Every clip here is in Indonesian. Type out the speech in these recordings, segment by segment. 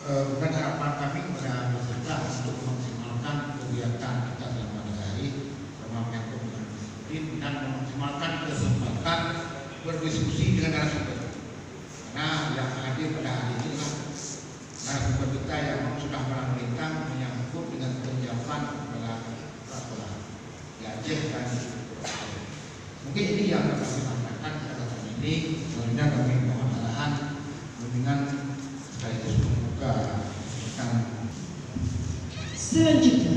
bukan harapan kami kepada peserta untuk memaksimalkan kegiatan kita selama 3 hari bersama mentor dengan disiplin dan memaksimalkan kesempatan berdiskusi dengan narasumber. Karena yang hadir pada hari ini adalah narasumber kita yang sudah malang melintang menyangkut dengan penjaman pada sekolah di Aceh dan mungkin ini yang dapat kami sampaikan pada kali ini. Selanjutnya kami mohon arahan dengan sekaligus membuka selanjutnya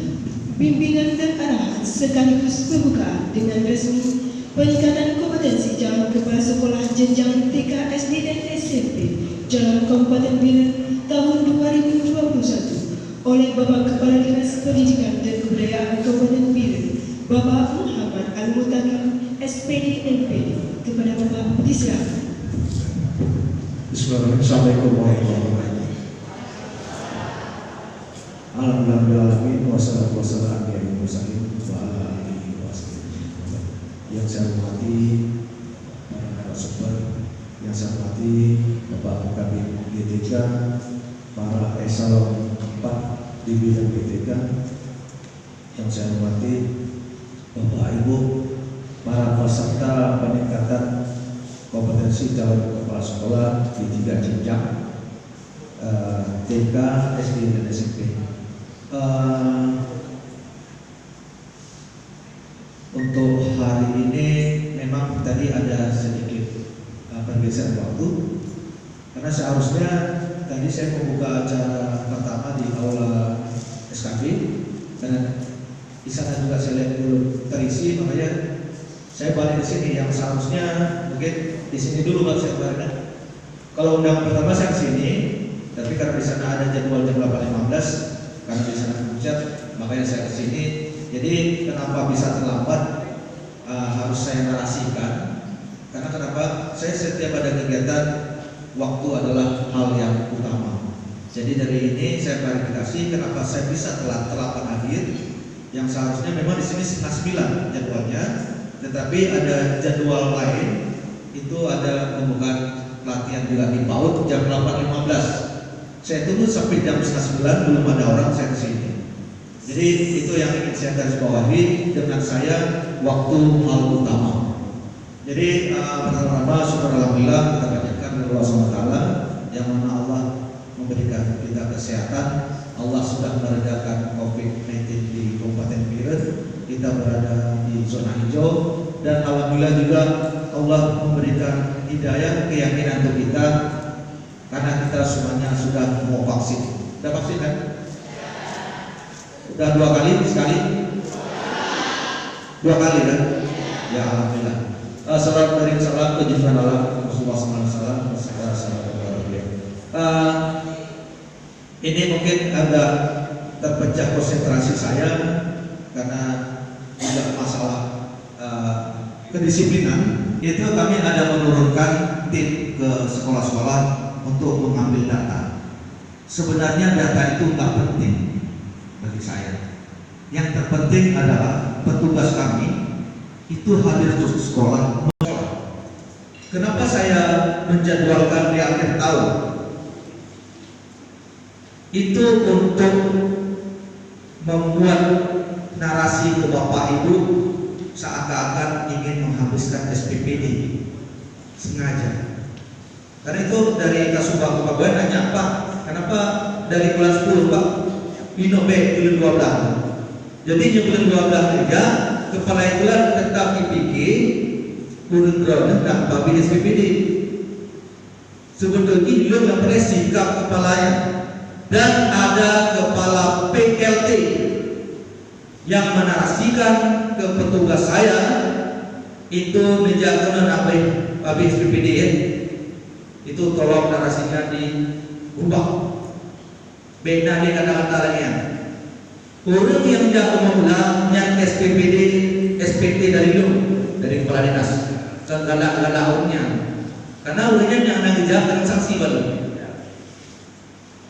bimbingan dan arahan sekaligus pembukaan dengan resmi peningkatan kompetensi calon kepala sekolah jenjang TK, SD dan SMP Jalan Kabupaten Biren tahun 2021 oleh Bapak Kepala Dinas Pendidikan dan Kebudayaan Kabupaten Biren Bapak Muhammad Al-Mutaqin SPD MPD. Kepada Bapak disilakan. Assalamualaikum warahmatullahi wabarakatuh. Alhamdulillahirrahmanirrahim. Wassalatu wassalamu ala mursalin wa ala alihi wasallam. Yang saya hormati para narasumber, yang saya hormati Bapak Kabid GTK, para eselon 4 di bidang GTK, yang saya hormati Bapak Ibu, para peserta peningkatan kompetensi calon kepala sekolah di 3 jenjang TK, SD dan SMP. Untuk hari ini memang tadi ada sedikit pergeseran waktu karena seharusnya tadi saya membuka acara pertama di aula SKB dan di sana juga saya lihat dulu terisi, makanya saya balik di sini. Yang seharusnya mungkin di sini dulu Pak saya balik. Kalau undang pertama saya ke sini, tapi karena di sana ada jadwal jam 8.15 karena di sana puncak, makanya saya ke sini. Jadi kenapa bisa terlambat harus saya narasikan? Karena kenapa? Saya setiap ada kegiatan waktu adalah hal yang utama. Jadi dari ini saya klarifikasi kenapa saya bisa terlambat hadir. Yang seharusnya memang di sini setengah 9 jadwalnya, tetapi ada jadwal lain itu ada pembukaan latihan bila di PAUD jam 8.15. Saya tunggu sampai jam setengah 9 belum ada orang, saya kesini. Jadi itu yang ingin saya garis bawahi dengan saya waktu hal utama. Jadi pertama-tama syukur alhamdulillah kita panjatkan kepada Allah SWT yang mana Allah memberikan kita kesehatan. Allah sudah meredakan COVID-19 di Kabupaten Biren. Kita berada di zona hijau dan alhamdulillah juga Allah memberikan hidayah keyakinan untuk kita karena kita semuanya sudah mau vaksin. Sudah vaksin kan? Sudah 2 kali, sekali? 2 kali kan? Ya alhamdulillah. Salam dari salam kejujuran Allah Rasulullah SAW. Ini mungkin agak terpecah konsentrasi saya karena tidak masalah kedisiplinan. Itu kami ada menurunkan tim ke sekolah-sekolah untuk mengambil data. Sebenarnya data itu nggak penting bagi saya. Yang terpenting adalah petugas kami itu hadir ke sekolah. Kenapa saya menjadwalkan di akhir tahun? Itu untuk membuat narasi ke Bapak Ibu seakan-akan ingin menghabiskan SPPD sengaja. Karena itu dari Kasubag Kabupaten nanya, Pak, kenapa dari bulan 10 Pak Pino B bulan 12? Jadi bulan 12 aja kepala itulah tetap IPK bulan 12 dan babi SPPD. Sebetulnya belum yang sikap kepalanya. Dan ada kepala PLT yang menarasikan ke petugas saya itu menjaga nabi SPPD ya. Itu tolong narasinya diubah. Beda dia kata-kata lainnya. Orang yang jago mengulang yang SPPD SPT dari lu dari kepala dinas ke galak-galaknya. Karena orangnya yang ngejar transaksi baru.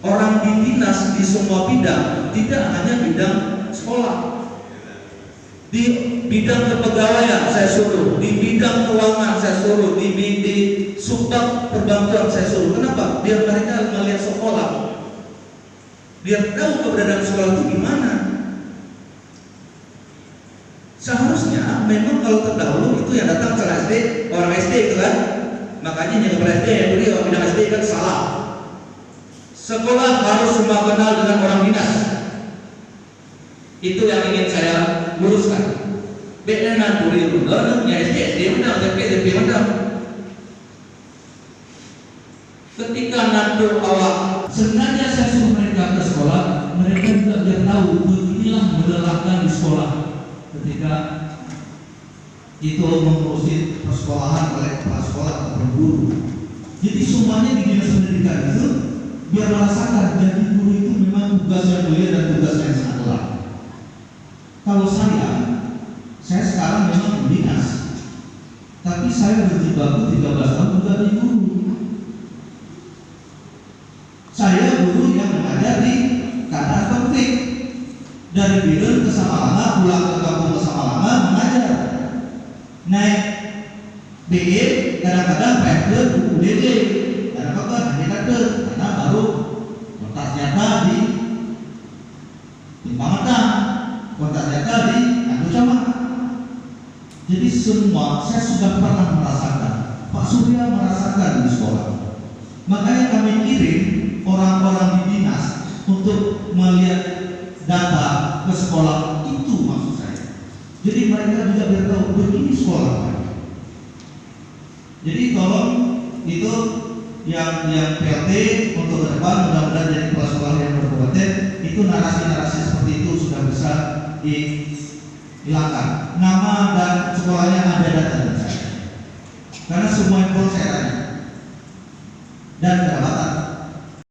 Orang di dinas di semua bidang, tidak hanya bidang sekolah. Di bidang kepegawaian saya suruh, di bidang keuangan saya suruh, di subbag perbantuan saya suruh. Kenapa? Biar mereka melihat sekolah. biar tahu keberadaan sekolah itu gimana. Seharusnya memang kalau terdahulu itu yang datang ke SD, orang SD itu kan, makanya yang kepala SD yang beli orang bidang SD kan salah. Sekolah harus semua kenal dengan orang dinas. Itu yang ingin saya luruskan. Beda nanturi benar, ya SD benar, SMP benar. Ketika nantur awak, sengaja saya suruh mereka ke sekolah, mereka juga biar tahu beginilah melelahkan di sekolah. Ketika itu mengurusi persekolahan oleh kepala sekolah atau guru. Jadi semuanya di dinas pendidikan itu biar merasakan jadi guru itu memang tugasnya mulia dan tugasnya yang sangat berat. Kalau saya sekarang memang dinas, tapi saya berjibaku 13 tahun juga di guru. Saya guru yang mengajar di keadaan konflik, dari Biren ke Samalanga, pulang ke kampung ke Samalanga mengajar, naik BE, kadang-kadang PFD, UDD, kadang-kadang HDKD, karena baru kontak senjata di Pamatang, kontak senjata di Adu Camat. Jadi semua saya sudah pernah merasakan, Pak Surya merasakan di sekolah. Makanya kami kirim orang-orang di dinas untuk melihat data ke sekolah itu, maksud saya. Jadi mereka juga biar tahu begini sekolah. Jadi tolong itu yang PLT untuk ke depan mudah-mudahan jadi kepala sekolah yang berkompeten, itu narasi-narasi seperti itu sudah bisa dihilangkan. Nama dan sekolahnya ada data saya. Karena semua info saya